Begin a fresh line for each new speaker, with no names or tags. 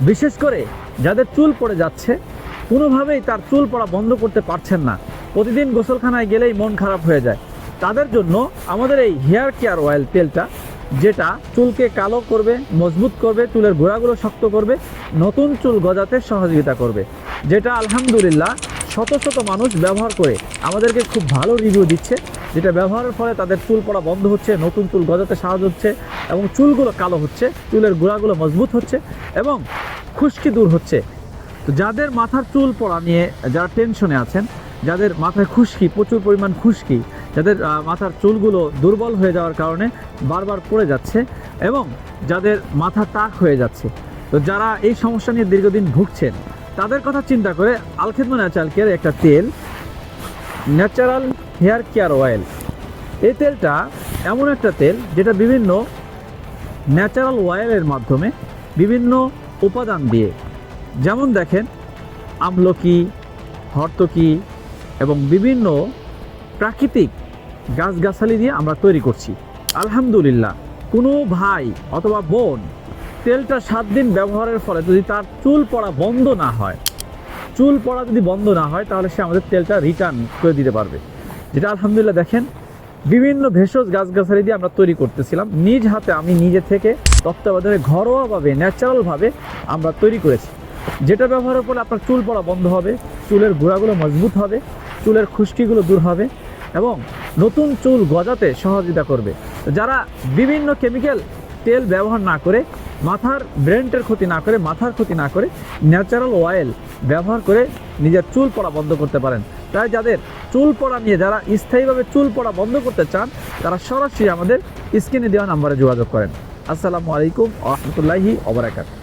বিশেষ করে যাদের চুল পড়ে যাচ্ছে, কোনোভাবেই তার চুল পড়া বন্ধ করতে পারছেন না, প্রতিদিন গোসলখানায় গেলেই মন খারাপ হয়ে যায়, তাদের জন্য আমাদের এই হেয়ার কেয়ার অয়েল তেলটা, যেটা চুলকে কালো করবে, মজবুত করবে, চুলের গোড়াগুলো শক্ত করবে, নতুন চুল গজাতে সহযোগিতা করবে, যেটা আলহামদুলিল্লাহ শত শত মানুষ ব্যবহার করে আমাদেরকে খুব ভালো রিভিউ দিচ্ছে, যেটা ব্যবহারের ফলে তাদের চুল পড়া বন্ধ হচ্ছে, নতুন চুল গজাতে সাহায্য হচ্ছে এবং চুলগুলো কালো হচ্ছে, চুলের গোড়াগুলো মজবুত হচ্ছে এবং খুশকি দূর হচ্ছে। তো যাদের মাথার চুল পড়া নিয়ে যারা টেনশনে আছেন, যাদের মাথায় খুশকি, প্রচুর পরিমাণ খুশকি, যাদের মাথার চুলগুলো দুর্বল হয়ে যাওয়ার কারণে বারবার পড়ে যাচ্ছে এবং যাদের মাথা টাক হয়ে যাচ্ছে, তো যারা এই সমস্যা নিয়ে দীর্ঘদিন ভুগছেন, তাদের কথা চিন্তা করে আল খিদমত ন্যাচারাল কেয়ার একটা তেল, ন্যাচারাল হেয়ার কেয়ার অয়েল। এই তেলটা এমন একটা তেল যেটা বিভিন্ন ন্যাচারাল অয়েলের মাধ্যমে বিভিন্ন উপাদান দিয়ে, যেমন দেখেন আমলকি, হর্তকি এবং বিভিন্ন প্রাকৃতিক গাছগাছালি দিয়ে আমরা তৈরি করছি। আলহামদুলিল্লাহ, কোনো ভাই অথবা বোন তেলটা 7 দিন ব্যবহারের ফলে যদি তার চুল পড়া বন্ধ না হয়, চুল পড়া যদি বন্ধ না হয়, তাহলে সে আমাদের তেলটা রিটার্ন করে দিতে পারবে, যেটা আলহামদুলিল্লাহ দেখেন বিভিন্ন ভেষজ গাছগাছালি দিয়ে আমরা তৈরি করতেছিলাম, নিজ হাতে আমি নিজে থেকে তত্ত্বাবধানে ঘরোয়াভাবে ন্যাচারালভাবে আমরা তৈরি করেছি, যেটা ব্যবহারের ফলে আপনার চুল পড়া বন্ধ হবে, চুলের গোড়াগুলো মজবুত হবে, চুলের খুশকিগুলো দূর হবে এবং নতুন চুল গজাতে সহযোগিতা করবে। যারা বিভিন্ন কেমিক্যাল তেল ব্যবহার না করে, মাথার ব্রেনটের ক্ষতি না করে, মাথার ক্ষতি না করে ন্যাচারাল অয়েল ব্যবহার করে নিজের চুল পড়া বন্ধ করতে পারেন। তাই যাদের চুল পড়া নিয়ে, যারা স্থায়ীভাবে চুল পড়া বন্ধ করতে চান, তারা সরাসরি আমাদের স্ক্রিনে দেওয়া নাম্বারে যোগাযোগ করেন। আসসালামু আলাইকুম ওয়া রাহমাতুল্লাহি ওয়া বারাকাতুহু।